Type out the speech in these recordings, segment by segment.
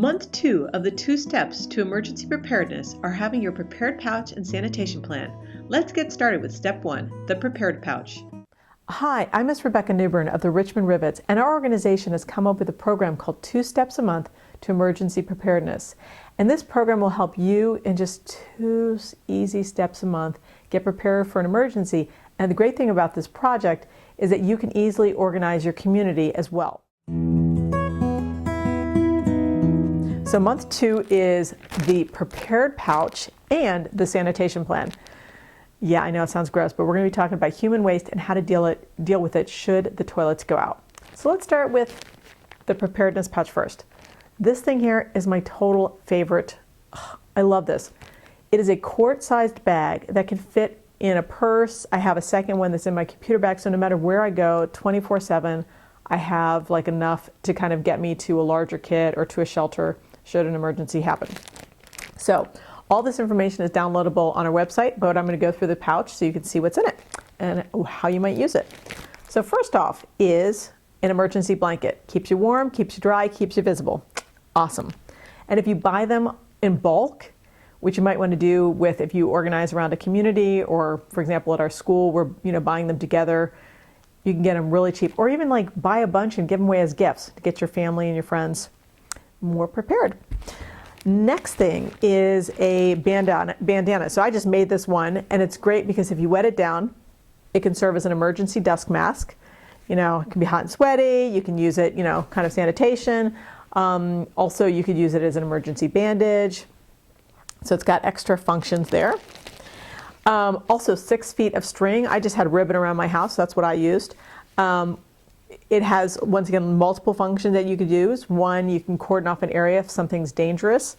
Month 2 of the 2 steps to emergency preparedness are having your prepared pouch and sanitation plan. Let's get started with step 1, the prepared pouch. Hi, I'm Ms. Rebecca Newbern of the Richmond Rivets, and our organization has come up with a program called 2 Steps a Month to Emergency Preparedness. And this program will help you in just 2 easy steps a month get prepared for an emergency. And the great thing about this project is that you can easily organize your community as well. So month 2 is the prepared pouch and the sanitation plan. Yeah, I know it sounds gross, but we're going to be talking about human waste and how to deal with it should the toilets go out. So let's start with the preparedness pouch first. This thing here is my total favorite. I love this. It is a quart-sized bag that can fit in a purse. I have a second one that's in my computer bag, so no matter where I go, 24/7, I have like enough to kind of get me to a larger kit or to a shelter should an emergency happen. So all this information is downloadable on our website, but I'm going to go through the pouch so you can see what's in it and how you might use it. So first off is an emergency blanket. Keeps you warm, keeps you dry, keeps you visible. Awesome. And if you buy them in bulk, which you might want to do with if you organize around a community, or for example at our school we're buying them together, you can get them really cheap, or even like buy a bunch and give them away as gifts to get your family and your friends more prepared. Next thing is a bandana. So I just made this one, and it's great because if you wet it down, it can serve as an emergency dust mask. It can be hot and sweaty. You can use it, kind of sanitation. Also, you could use it as an emergency bandage. So it's got extra functions there. Also 6 feet of string. I just had ribbon around my house. So that's what I used. It has, once again, multiple functions that you could use. One, you can cordon off an area if something's dangerous.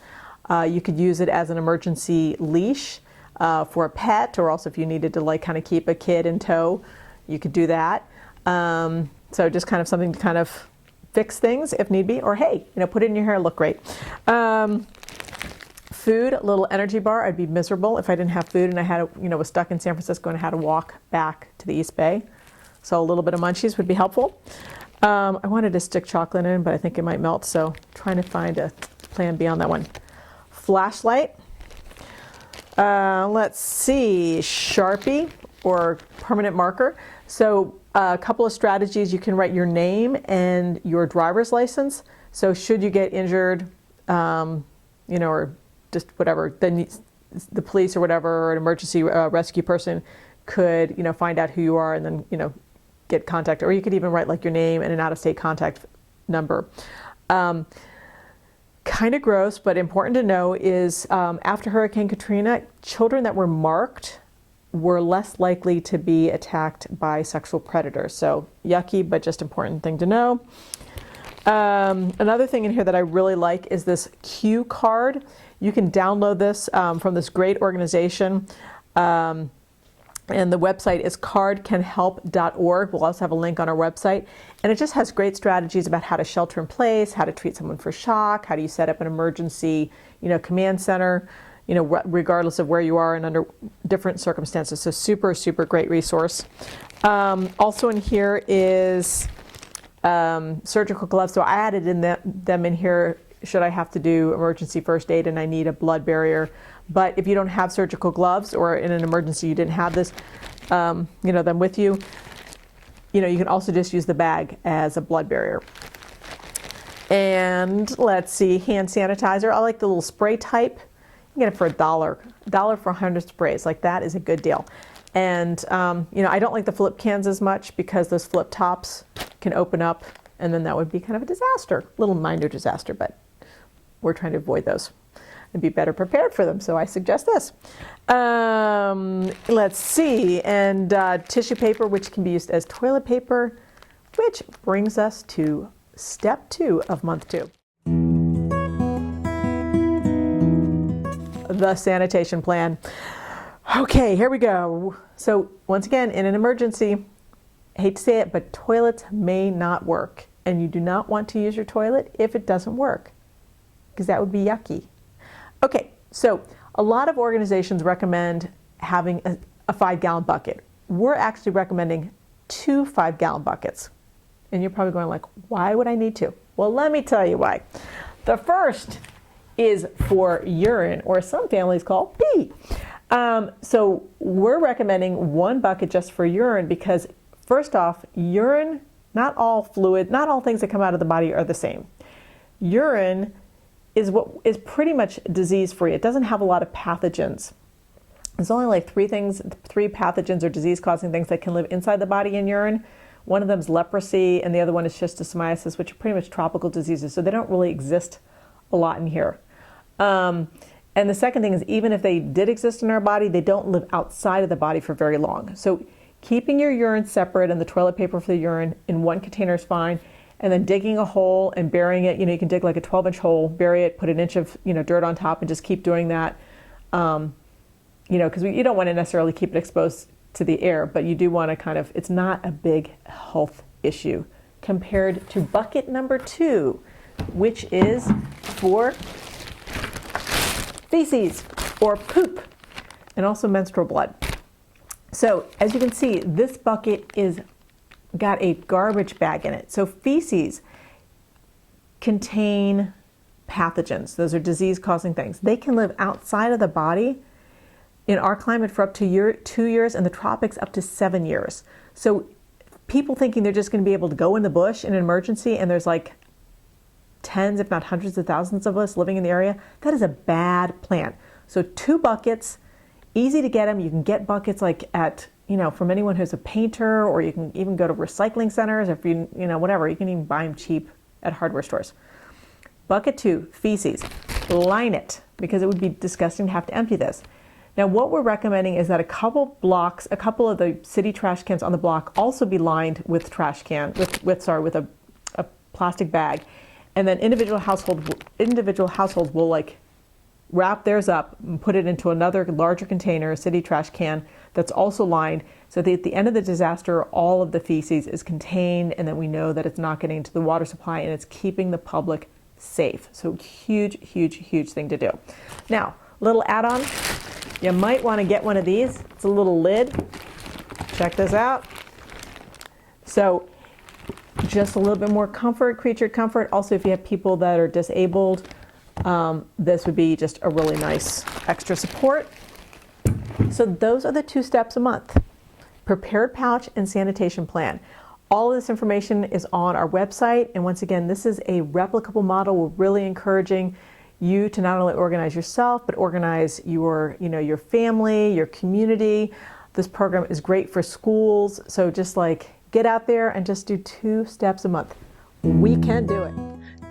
You could use it as an emergency leash for a pet, or also if you needed to kind of keep a kid in tow, you could do that. So just kind of something to kind of fix things if need be, or hey, put it in your hair, look great. Food, a little energy bar. I'd be miserable if I didn't have food and I was stuck in San Francisco and had to walk back to the East Bay. So a little bit of munchies would be helpful. I wanted to stick chocolate in, but I think it might melt, so trying to find a plan B on that one. Flashlight. Let's see, Sharpie or permanent marker. So a couple of strategies: you can write your name and your driver's license. So should you get injured, or just whatever, then the police or whatever, or an emergency rescue person could, find out who you are and then, get contact. Or you could even write like your name and an out-of-state contact number. Kind of gross, but important to know is after Hurricane Katrina, children that were marked were less likely to be attacked by sexual predators. So yucky, but just important thing to know. Another thing in here that I really like is this cue card. You can download this from this great organization. And the website is cardcanhelp.org. We'll also have a link on our website. And it just has great strategies about how to shelter in place, how to treat someone for shock, how do you set up an emergency, command center, regardless of where you are and under different circumstances. So super, super great resource. Also in here is surgical gloves. So I added in them in here should I have to do emergency first aid and I need a blood barrier. But if you don't have surgical gloves, or in an emergency you didn't have this, them with you, you can also just use the bag as a blood barrier. And let's see, hand sanitizer. I like the little spray type. You can get it for $1. $1 for 100 sprays. Like that is a good deal. And I don't like the flip cans as much because those flip tops can open up, and then that would be kind of a disaster, little minor disaster, but we're trying to avoid those and be better prepared for them. So I suggest this. Let's see, and tissue paper, which can be used as toilet paper, which brings us to step 2 of month 2. The sanitation plan. Okay, here we go. So once again, in an emergency, I hate to say it, but toilets may not work. And you do not want to use your toilet if it doesn't work, because that would be yucky. Okay, so a lot of organizations recommend having a 5-gallon bucket. We're actually recommending 2 5-gallon buckets. And you're probably going like, why would I need 2? Well, let me tell you why. The first is for urine, or some families call pee. So we're recommending 1 bucket just for urine because, first off, urine, not all fluid, not all things that come out of the body are the same. Urine is pretty much disease-free. It doesn't have a lot of pathogens. There's only like 3 pathogens or disease-causing things that can live inside the body in urine. One of them is leprosy, and the other one is schistosomiasis, which are pretty much tropical diseases. So they don't really exist a lot in here. And the second thing is, even if they did exist in our body, they don't live outside of the body for very long. So keeping your urine separate and the toilet paper for the urine in 1 container is fine. And then digging a hole and burying it. You can dig like a 12-inch hole, bury it, put an inch of dirt on top, and just keep doing that. Because you don't want to necessarily keep it exposed to the air, but you do want to it's not a big health issue compared to bucket number 2, which is for feces or poop and also menstrual blood. So as you can see, this bucket is got a garbage bag in it. So feces contain pathogens. Those are disease-causing things. They can live outside of the body in our climate for up to 2 years, and the tropics up to 7 years. So people thinking they're just going to be able to go in the bush in an emergency, and there's like tens, if not hundreds of thousands of us living in the area, that is a bad plan. So 2 buckets, easy to get them. You can get buckets like at, from anyone who's a painter, or you can even go to recycling centers, if whatever. You can even buy them cheap at hardware stores. Bucket 2, feces. Line it, because it would be disgusting to have to empty this. Now, what we're recommending is that a couple of the city trash cans on the block also be lined with with a plastic bag, and then individual households will like wrap theirs up and put it into another larger container, a city trash can that's also lined, so that at the end of the disaster, all of the feces is contained, and then we know that it's not getting into the water supply and it's keeping the public safe. So huge, huge, huge thing to do. Now, little add-on. You might want to get one of these. It's a little lid. Check this out. So just a little bit more comfort, creature comfort. Also, if you have people that are disabled, this would be just a really nice extra support. So those are the 2 steps a month: prepared pouch and sanitation plan. All of this information is on our website. And once again, this is a replicable model. We're really encouraging you to not only organize yourself, but organize your family, your community. This program is great for schools. So just get out there and just do 2 steps a month. We can do it.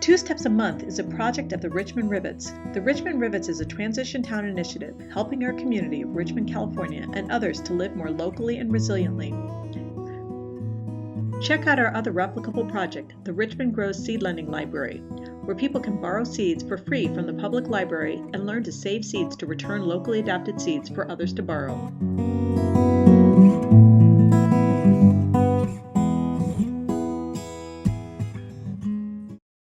2 Steps a Month is a project of the Richmond Rivets. The Richmond Rivets is a transition town initiative helping our community of Richmond, California, and others to live more locally and resiliently. Check out our other replicable project, the Richmond Grows Seed Lending Library, where people can borrow seeds for free from the public library and learn to save seeds to return locally adapted seeds for others to borrow.